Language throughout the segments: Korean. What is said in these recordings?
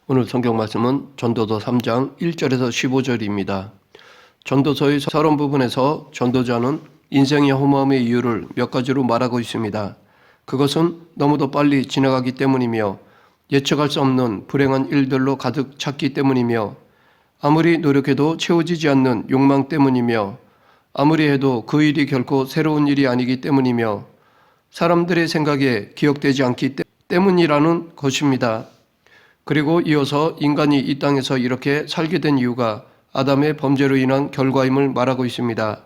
오늘 성경 말씀은 전도서 3장 1절에서 15절입니다. 전도서의 서론 부분에서 전도자는 인생의 허무함의 이유를 몇 가지로 말하고 있습니다. 그것은 너무도 빨리 지나가기 때문이며 예측할 수 없는 불행한 일들로 가득 찼기 때문이며 아무리 노력해도 채워지지 않는 욕망 때문이며 아무리 해도 그 일이 결코 새로운 일이 아니기 때문이며 사람들의 생각에 기억되지 않기 때문이라는 것입니다. 그리고 이어서 인간이 이 땅에서 이렇게 살게 된 이유가 아담의 범죄로 인한 결과임을 말하고 있습니다.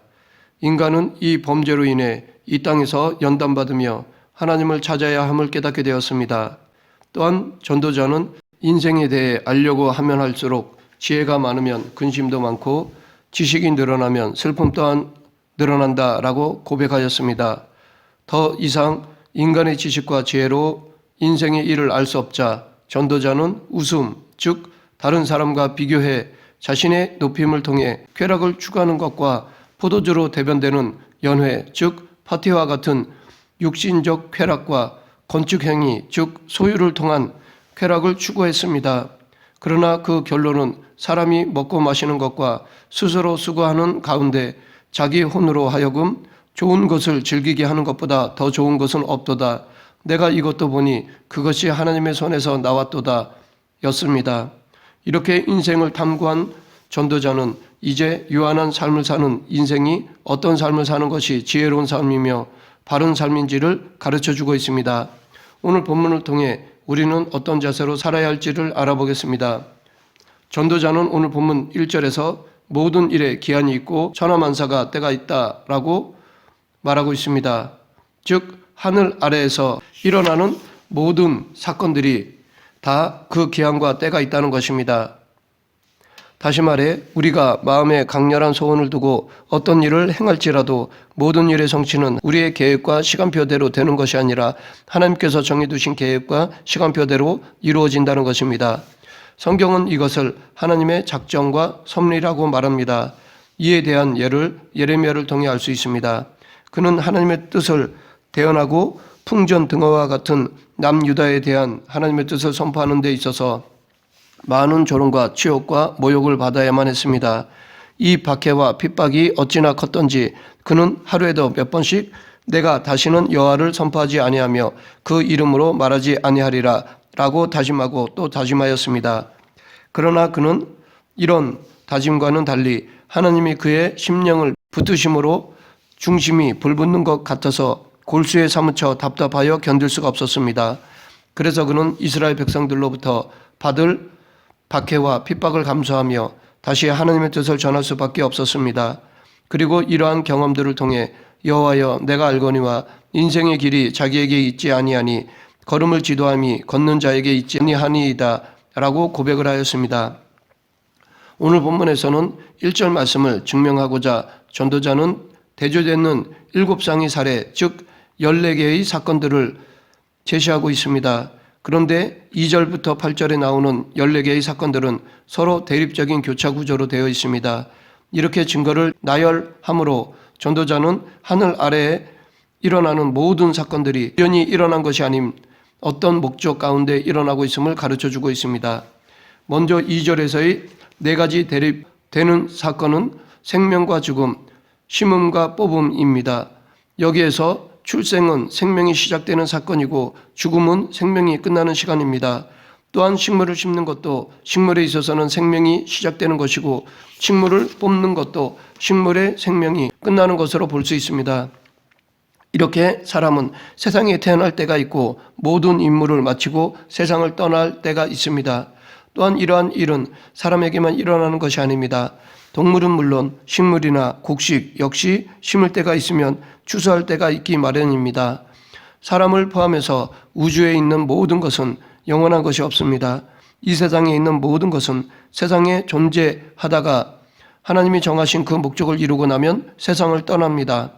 인간은 이 범죄로 인해 이 땅에서 연단받으며 하나님을 찾아야 함을 깨닫게 되었습니다. 또한 전도자는 인생에 대해 알려고 하면 할수록 지혜가 많으면 근심도 많고 지식이 늘어나면 슬픔 또한 늘어난다라고 고백하였습니다. 더 이상 인간의 지식과 지혜로 인생의 일을 알 수 없자 전도자는 웃음, 즉 다른 사람과 비교해 자신의 높임을 통해 쾌락을 추구하는 것과 포도주로 대변되는 연회, 즉 파티와 같은 육신적 쾌락과 건축행위, 즉 소유를 통한 쾌락을 추구했습니다. 그러나 그 결론은 사람이 먹고 마시는 것과 스스로 수고하는 가운데 자기 혼으로 하여금 좋은 것을 즐기게 하는 것보다 더 좋은 것은 없도다. 내가 이것도 보니 그것이 하나님의 손에서 나왔도다 였습니다. 이렇게 인생을 탐구한 전도자는 이제 유한한 삶을 사는 인생이 어떤 삶을 사는 것이 지혜로운 삶이며 바른 삶인지를 가르쳐주고 있습니다. 오늘 본문을 통해 우리는 어떤 자세로 살아야 할지를 알아보겠습니다. 전도자는 오늘 본문 1절에서 모든 일에 기한이 있고 천하만사가 때가 있다라고 말하고 있습니다. 즉 하늘 아래에서 일어나는 모든 사건들이 다 그 기한과 때가 있다는 것입니다. 다시 말해 우리가 마음에 강렬한 소원을 두고 어떤 일을 행할지라도 모든 일의 성취는 우리의 계획과 시간표대로 되는 것이 아니라 하나님께서 정해두신 계획과 시간표대로 이루어진다는 것입니다. 성경은 이것을 하나님의 작정과 섭리라고 말합니다. 이에 대한 예를 예레미야를 통해 알 수 있습니다. 그는 하나님의 뜻을 대언하고 풍전등화와 같은 남유다에 대한 하나님의 뜻을 선포하는 데 있어서 많은 조롱과 치욕과 모욕을 받아야만 했습니다. 이 박해와 핍박이 어찌나 컸던지 그는 하루에도 몇 번씩 내가 다시는 여호와를 선포하지 아니하며 그 이름으로 말하지 아니하리라 라고 다짐하고 또 다짐하였습니다. 그러나 그는 이런 다짐과는 달리 하나님이 그의 심령을 붙드심으로 중심이 불붙는 것 같아서 골수에 사무쳐 답답하여 견딜 수가 없었습니다. 그래서 그는 이스라엘 백성들로부터 받을 박해와 핍박을 감수하며 다시 하나님의 뜻을 전할 수밖에 없었습니다. 그리고 이러한 경험들을 통해 여호와여 내가 알거니와 인생의 길이 자기에게 있지 아니하니 걸음을 지도함이 걷는 자에게 있지 아니하니이다 라고 고백을 하였습니다. 오늘 본문에서는 1절 말씀을 증명하고자 전도자는 대조되는 7쌍의 사례, 즉 14개의 사건들을 제시하고 있습니다. 그런데 2절부터 8절에 나오는 14개의 사건들은 서로 대립적인 교차 구조로 되어 있습니다. 이렇게 증거를 나열함으로 전도자는 하늘 아래에 일어나는 모든 사건들이 우연히 일어난 것이 아닌 어떤 목적 가운데 일어나고 있음을 가르쳐주고 있습니다. 먼저 2절에서의 4가지 대립되는 사건은 생명과 죽음, 심음과 뽑음입니다. 여기에서 출생은 생명이 시작되는 사건이고 죽음은 생명이 끝나는 시간입니다. 또한 식물을 심는 것도 식물에 있어서는 생명이 시작되는 것이고 식물을 뽑는 것도 식물의 생명이 끝나는 것으로 볼 수 있습니다. 이렇게 사람은 세상에 태어날 때가 있고 모든 임무를 마치고 세상을 떠날 때가 있습니다. 또한 이러한 일은 사람에게만 일어나는 것이 아닙니다. 동물은 물론 식물이나 곡식 역시 심을 때가 있으면 추수할 때가 있기 마련입니다. 사람을 포함해서 우주에 있는 모든 것은 영원한 것이 없습니다. 이 세상에 있는 모든 것은 세상에 존재하다가 하나님이 정하신 그 목적을 이루고 나면 세상을 떠납니다.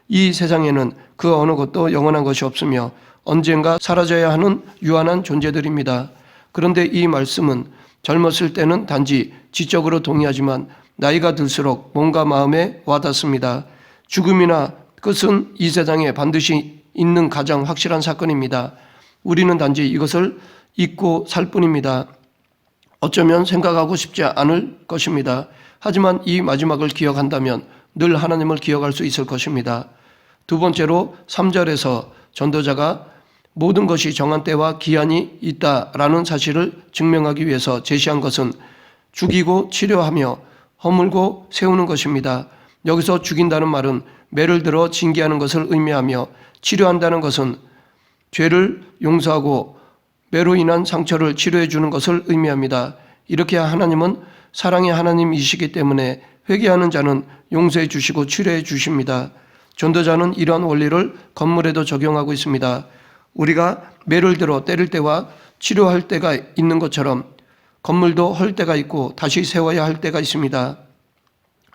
이 세상에는 그 어느 것도 영원한 것이 없으며 언젠가 사라져야 하는 유한한 존재들입니다. 그런데 이 말씀은 젊었을 때는 단지 지적으로 동의하지만 나이가 들수록 몸과 마음에 와닿습니다. 죽음이나 끝은 이 세상에 반드시 있는 가장 확실한 사건입니다. 우리는 단지 이것을 잊고 살 뿐입니다. 어쩌면 생각하고 싶지 않을 것입니다. 하지만 이 마지막을 기억한다면 늘 하나님을 기억할 수 있을 것입니다. 두 번째로 3절에서 전도자가 모든 것이 정한 때와 기한이 있다라는 사실을 증명하기 위해서 제시한 것은 죽이고 치료하며 허물고 세우는 것입니다. 여기서 죽인다는 말은 매를 들어 징계하는 것을 의미하며 치료한다는 것은 죄를 용서하고 매로 인한 상처를 치료해 주는 것을 의미합니다. 이렇게 하나님은 사랑의 하나님이시기 때문에 회개하는 자는 용서해 주시고 치료해 주십니다. 전도자는 이러한 원리를 건물에도 적용하고 있습니다. 우리가 매를 들어 때릴 때와 치료할 때가 있는 것처럼 건물도 헐 때가 있고 다시 세워야 할 때가 있습니다.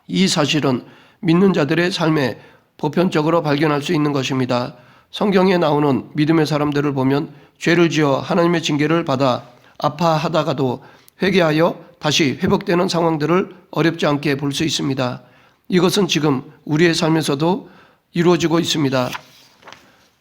이 사실은 믿는 자들의 삶에 보편적으로 발견할 수 있는 것입니다. 성경에 나오는 믿음의 사람들을 보면 죄를 지어 하나님의 징계를 받아 아파하다가도 회개하여 다시 회복되는 상황들을 어렵지 않게 볼 수 있습니다. 이것은 지금 우리의 삶에서도 이루어지고 있습니다.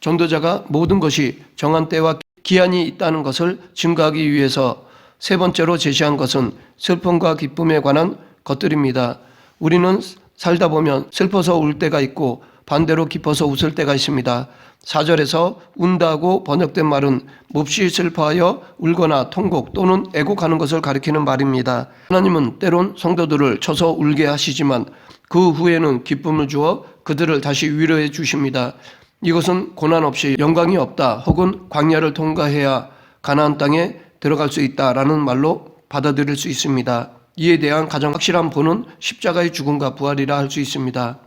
전도자가 모든 것이 정한 때와 기한이 있다는 것을 증거하기 위해서 세 번째로 제시한 것은 슬픔과 기쁨에 관한 것들입니다. 우리는 살다 보면 슬퍼서 울 때가 있고 반대로 기뻐서 웃을 때가 있습니다. 4절에서 운다고 번역된 말은 몹시 슬퍼하여 울거나 통곡 또는 애곡하는 것을 가리키는 말입니다. 하나님은 때론 성도들을 쳐서 울게 하시지만 그 후에는 기쁨을 주어 그들을 다시 위로해 주십니다. 이것은 고난 없이 영광이 없다 혹은 광야를 통과해야 가나안 땅에 들어갈 수 있다라는 말로 받아들일 수 있습니다. 이에 대한 가장 확실한 본은 십자가의 죽음과 부활이라 할 수 있습니다.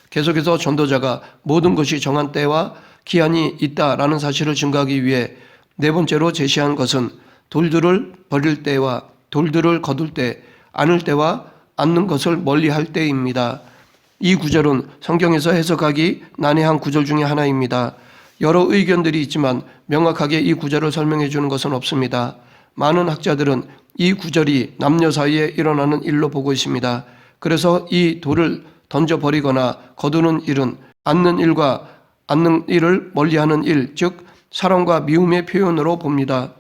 계속해서 전도자가 모든 것이 정한 때와 기한이 있다라는 사실을 증거하기 위해 네 번째로 제시한 것은 돌들을 버릴 때와 돌들을 거둘 때, 안을 때와 안는 것을 멀리할 때입니다. 이 구절은 성경에서 해석하기 난해한 구절 중에 하나입니다. 여러 의견들이 있지만 명확하게 이 구절을 설명해 주는 것은 없습니다. 많은 학자들은 이 구절이 남녀 사이에 일어나는 일로 보고 있습니다. 그래서 이 돌을 던져버리거나 거두는 일은 안는 일과 안는 일을 멀리하는 일, 즉 사랑과 미움의 표현으로 봅니다.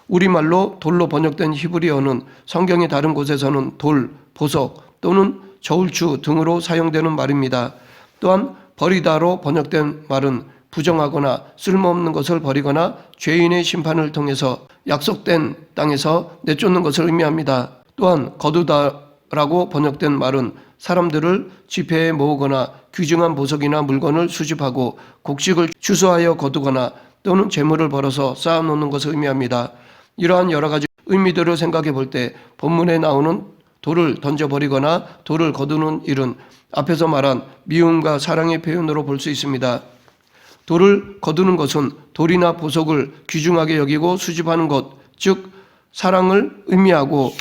우리말로 돌로 번역된 히브리어는 성경의 다른 곳에서는 돌, 보석 또는 저울추 등으로 사용되는 말입니다. 또한 버리다로 번역된 말은 부정하거나 쓸모없는 것을 버리거나 죄인의 심판을 통해서 약속된 땅에서 내쫓는 것을 의미합니다. 또한 거두다라고 번역된 말은 사람들을 집회에 모으거나 귀중한 보석이나 물건을 수집하고 곡식을 추수하여 거두거나 또는 재물을 벌어서 쌓아놓는 것을 의미합니다. 이러한 여러 가지 의미들을 생각해 볼 때 본문에 나오는 돌을 던져버리거나 돌을 거두는 일은 앞에서 말한 미움과 사랑의 표현으로 볼 수 있습니다. 돌을 거두는 것은 돌이나 보석을 귀중하게 여기고 수집하는 것, 즉 사랑을 의미하고,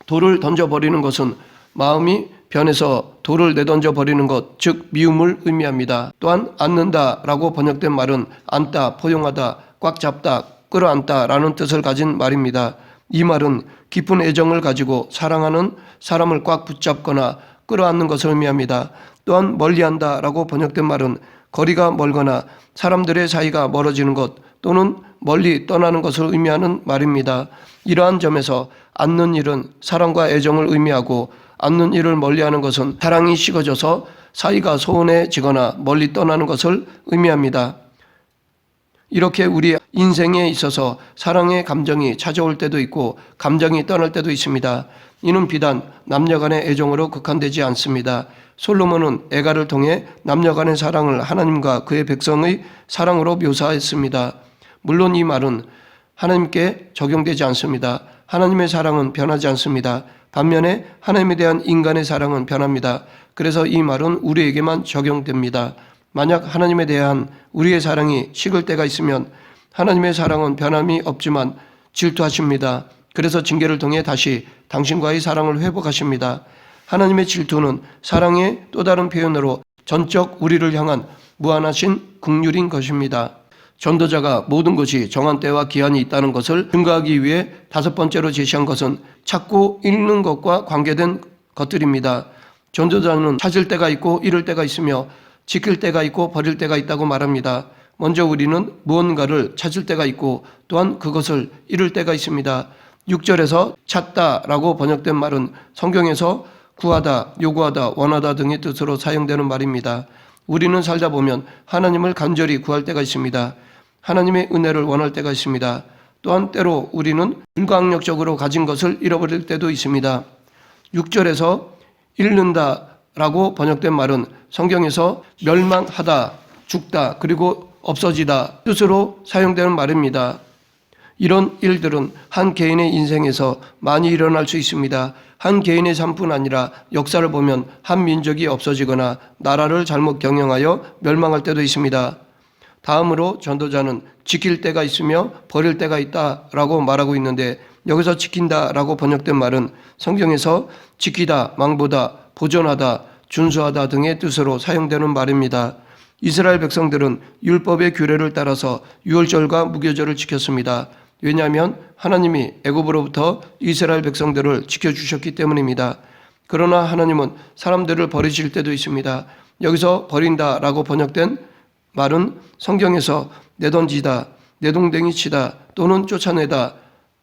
돌을 던져버리는 것은 마음이 변해서 돌을 내던져 버리는 것, 즉 미움을 의미합니다. 또한 안는다라고 번역된 말은 안다, 포용하다, 꽉 잡다, 끌어안다라는 뜻을 가진 말입니다. 이 말은 깊은 애정을 가지고 사랑하는 사람을 꽉 붙잡거나 끌어안는 것을 의미합니다. 또한 멀리한다라고 번역된 말은 거리가 멀거나 사람들의 사이가 멀어지는 것 또는 멀리 떠나는 것을 의미하는 말입니다. 이러한 점에서 안는 일은 사랑과 애정을 의미하고, 안는 일을 멀리하는 것은 사랑이 식어져서 사이가 소원해지거나 멀리 떠나는 것을 의미합니다. 이렇게 우리 인생에 있어서 사랑의 감정이 찾아올 때도 있고 감정이 떠날 때도 있습니다. 이는 비단 남녀 간의 애정으로 국한되지 않습니다. 솔로몬은 애가를 통해 남녀 간의 사랑을 하나님과 그의 백성의 사랑으로 묘사했습니다. 물론 이 말은 하나님께 적용되지 않습니다. 하나님의 사랑은 변하지 않습니다. 반면에 하나님에 대한 인간의 사랑은 변합니다. 그래서 이 말은 우리에게만 적용됩니다. 만약 하나님에 대한 우리의 사랑이 식을 때가 있으면 하나님의 사랑은 변함이 없지만 질투하십니다. 그래서 징계를 통해 다시 당신과의 사랑을 회복하십니다. 하나님의 질투는 사랑의 또 다른 표현으로 전적 우리를 향한 무한하신 긍휼인 것입니다. 전도자가 모든 것이 정한 때와 기한이 있다는 것을 증거하기 위해 다섯 번째로 제시한 것은 찾고 잃는 것과 관계된 것들입니다. 전도자는 찾을 때가 있고 잃을 때가 있으며 지킬 때가 있고 버릴 때가 있다고 말합니다. 먼저 우리는 무언가를 찾을 때가 있고 또한 그것을 잃을 때가 있습니다. 6절에서 찾다라고 번역된 말은 성경에서 구하다, 요구하다, 원하다 등의 뜻으로 사용되는 말입니다. 우리는 살다 보면 하나님을 간절히 구할 때가 있습니다. 하나님의 은혜를 원할 때가 있습니다. 또한 때로 우리는 불강력적으로 가진 것을 잃어버릴 때도 있습니다. 6절에서 잃는다라고 번역된 말은 성경에서 멸망하다, 죽다, 그리고 없어지다 뜻으로 사용되는 말입니다. 이런 일들은 한 개인의 인생에서 많이 일어날 수 있습니다. 한 개인의 삶뿐 아니라 역사를 보면 한 민족이 없어지거나 나라를 잘못 경영하여 멸망할 때도 있습니다. 다음으로 전도자는 지킬 때가 있으며 버릴 때가 있다라고 말하고 있는데, 여기서 지킨다라고 번역된 말은 성경에서 지키다, 망보다, 보존하다, 준수하다 등의 뜻으로 사용되는 말입니다. 이스라엘 백성들은 율법의 규례를 따라서 유월절과 무교절을 지켰습니다. 왜냐하면 하나님이 애굽으로부터 이스라엘 백성들을 지켜주셨기 때문입니다. 그러나 하나님은 사람들을 버리실 때도 있습니다. 여기서 버린다라고 번역된 말은 성경에서 내던지다, 내동댕이 치다 또는 쫓아내다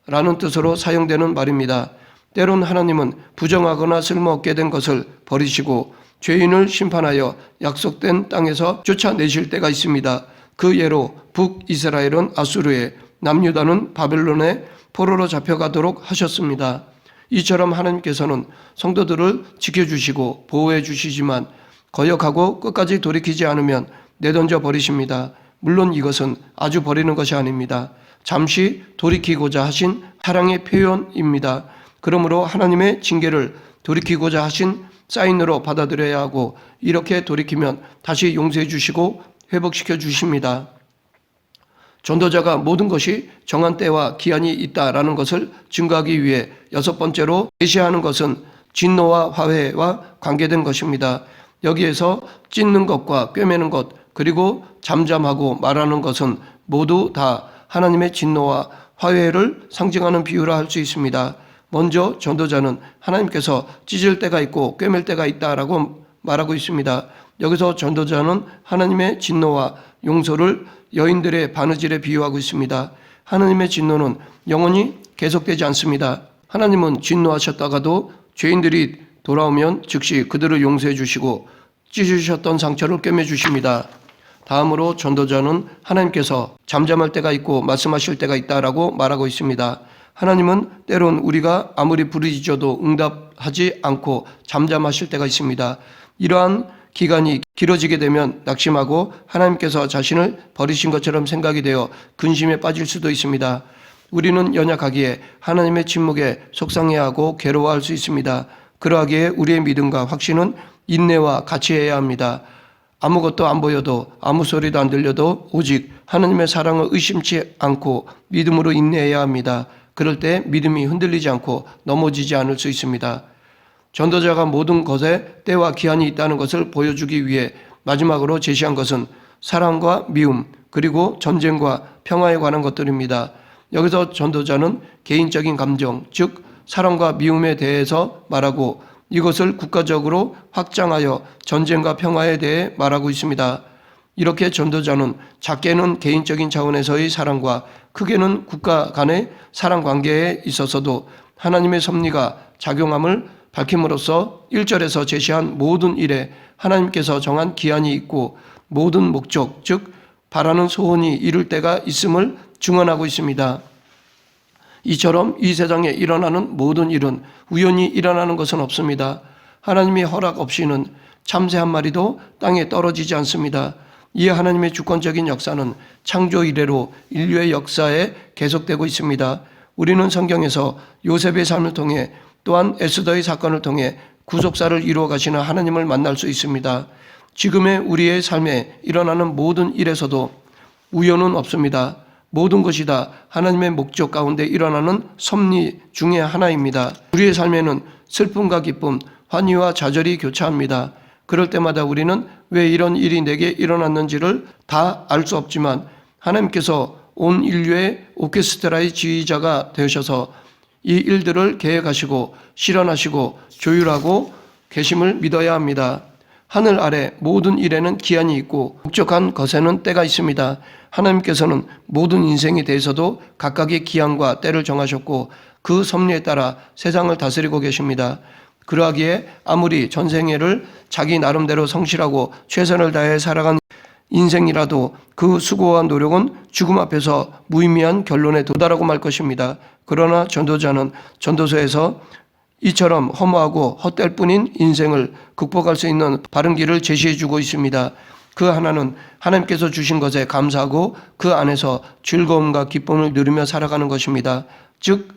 라는 뜻으로 사용되는 말입니다. 때론 하나님은 부정하거나 쓸모없게 된 것을 버리시고 죄인을 심판하여 약속된 땅에서 쫓아내실 때가 있습니다. 그 예로 북이스라엘은 아수르에, 남유다는 바벨론에 포로로 잡혀가도록 하셨습니다. 이처럼 하나님께서는 성도들을 지켜주시고 보호해 주시지만 거역하고 끝까지 돌이키지 않으면 내던져 버리십니다. 물론 이것은 아주 버리는 것이 아닙니다. 잠시 돌이키고자 하신 사랑의 표현입니다. 그러므로 하나님의 징계를 돌이키고자 하신 사인으로 받아들여야 하고, 이렇게 돌이키면 다시 용서해 주시고 회복시켜 주십니다. 전도자가 모든 것이 정한 때와 기한이 있다라는 것을 증거하기 위해 6번째로 제시하는 것은 진노와 화해와 관계된 것입니다. 여기에서 찢는 것과 꿰매는 것, 그리고 잠잠하고 말하는 것은 모두 다 하나님의 진노와 화해를 상징하는 비유라 할 수 있습니다. 먼저 전도자는 하나님께서 찢을 때가 있고 꿰맬 때가 있다라고 말하고 있습니다. 여기서 전도자는 하나님의 진노와 용서를 여인들의 바느질에 비유하고 있습니다. 하나님의 진노는 영원히 계속되지 않습니다. 하나님은 진노하셨다가도 죄인들이 돌아오면 즉시 그들을 용서해 주시고 찢으셨던 상처를 꿰매 주십니다. 다음으로 전도자는 하나님께서 잠잠할 때가 있고 말씀하실 때가 있다라고 말하고 있습니다. 하나님은 때론 우리가 아무리 부르짖어도 응답하지 않고 잠잠하실 때가 있습니다. 이러한 기간이 길어지게 되면 낙심하고 하나님께서 자신을 버리신 것처럼 생각이 되어 근심에 빠질 수도 있습니다. 우리는 연약하기에 하나님의 침묵에 속상해하고 괴로워할 수 있습니다. 그러하기에 우리의 믿음과 확신은 인내와 같이 해야 합니다. 아무것도 안 보여도 아무 소리도 안 들려도 오직 하나님의 사랑을 의심치 않고 믿음으로 인내해야 합니다. 그럴 때 믿음이 흔들리지 않고 넘어지지 않을 수 있습니다. 전도자가 모든 것에 때와 기한이 있다는 것을 보여주기 위해 마지막으로 제시한 것은 사랑과 미움, 그리고 전쟁과 평화에 관한 것들입니다. 여기서 전도자는 개인적인 감정, 즉 사랑과 미움에 대해서 말하고 이것을 국가적으로 확장하여 전쟁과 평화에 대해 말하고 있습니다. 이렇게 전도자는 작게는 개인적인 차원에서의 사랑과 크게는 국가 간의 사랑 관계에 있어서도 하나님의 섭리가 작용함을 밝힘으로써 1절에서 제시한 모든 일에 하나님께서 정한 기한이 있고 모든 목적, 즉 바라는 소원이 이룰 때가 있음을 증언하고 있습니다. 이처럼 이 세상에 일어나는 모든 일은 우연히 일어나는 것은 없습니다. 하나님의 허락 없이는 참새 한 마리도 땅에 떨어지지 않습니다. 이 하나님의 주권적인 역사는 창조 이래로 인류의 역사에 계속되고 있습니다. 우리는 성경에서 요셉의 삶을 통해 또한 에스더의 사건을 통해 구속사를 이루어 가시는 하나님을 만날 수 있습니다. 지금의 우리의 삶에 일어나는 모든 일에서도 우연은 없습니다. 모든 것이 다 하나님의 목적 가운데 일어나는 섭리 중의 하나입니다. 우리의 삶에는 슬픔과 기쁨, 환희와 좌절이 교차합니다. 그럴 때마다 우리는 왜 이런 일이 내게 일어났는지를 다 알 수 없지만 하나님께서 온 인류의 오케스트라의 지휘자가 되셔서 이 일들을 계획하시고 실현하시고 조율하고 계심을 믿어야 합니다. 하늘 아래 모든 일에는 기한이 있고 목적한 것에는 때가 있습니다. 하나님께서는 모든 인생에 대해서도 각각의 기한과 때를 정하셨고 그 섭리에 따라 세상을 다스리고 계십니다. 그러하기에 아무리 전생애를 자기 나름대로 성실하고 최선을 다해 살아간 인생이라도 그 수고와 노력은 죽음 앞에서 무의미한 결론에 도달하고 말 것입니다. 그러나 전도자는 전도서에서 이처럼 허무하고 헛될 뿐인 인생을 극복할 수 있는 바른 길을 제시해 주고 있습니다. 그 하나는 하나님께서 주신 것에 감사하고 그 안에서 즐거움과 기쁨을 누리며 살아가는 것입니다. 즉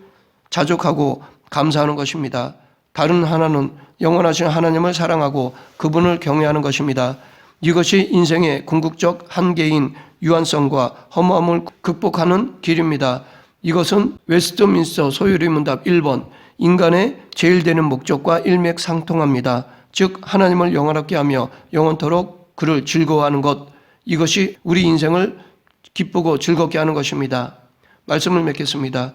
자족하고 감사하는 것입니다. 다른 하나는 영원하신 하나님을 사랑하고 그분을 경외하는 것입니다. 이것이 인생의 궁극적 한계인 유한성과 허무함을 극복하는 길입니다. 이것은 웨스트민스터 소요리 문답 1번 인간의 제일 되는 목적과 일맥상통합니다. 즉 하나님을 영원하게 하며 영원토록 그를 즐거워하는 것, 이것이 우리 인생을 기쁘고 즐겁게 하는 것입니다. 말씀을 맺겠습니다.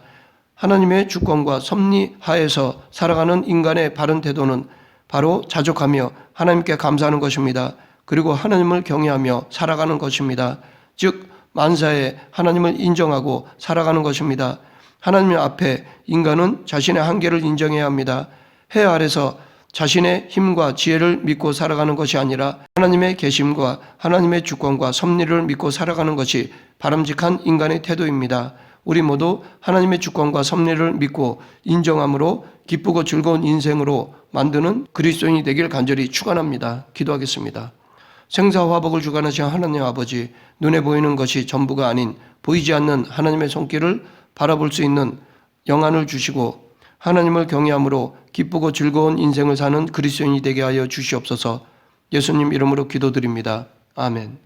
하나님의 주권과 섭리 하에서 살아가는 인간의 바른 태도는 바로 자족하며 하나님께 감사하는 것입니다. 그리고 하나님을 경외하며 살아가는 것입니다. 즉 만사에 하나님을 인정하고 살아가는 것입니다. 하나님 앞에 인간은 자신의 한계를 인정해야 합니다. 해 아래서 자신의 힘과 지혜를 믿고 살아가는 것이 아니라 하나님의 계심과 하나님의 주권과 섭리를 믿고 살아가는 것이 바람직한 인간의 태도입니다. 우리 모두 하나님의 주권과 섭리를 믿고 인정함으로 기쁘고 즐거운 인생으로 만드는 그리스도인이 되길 간절히 축원합니다. 기도하겠습니다. 생사화복을 주관하신 하나님 아버지, 눈에 보이는 것이 전부가 아닌 보이지 않는 하나님의 손길을 바라볼 수 있는 영안을 주시고 하나님을 경외함으로 기쁘고 즐거운 인생을 사는 그리스도인이 되게 하여 주시옵소서. 예수님 이름으로 기도드립니다. 아멘.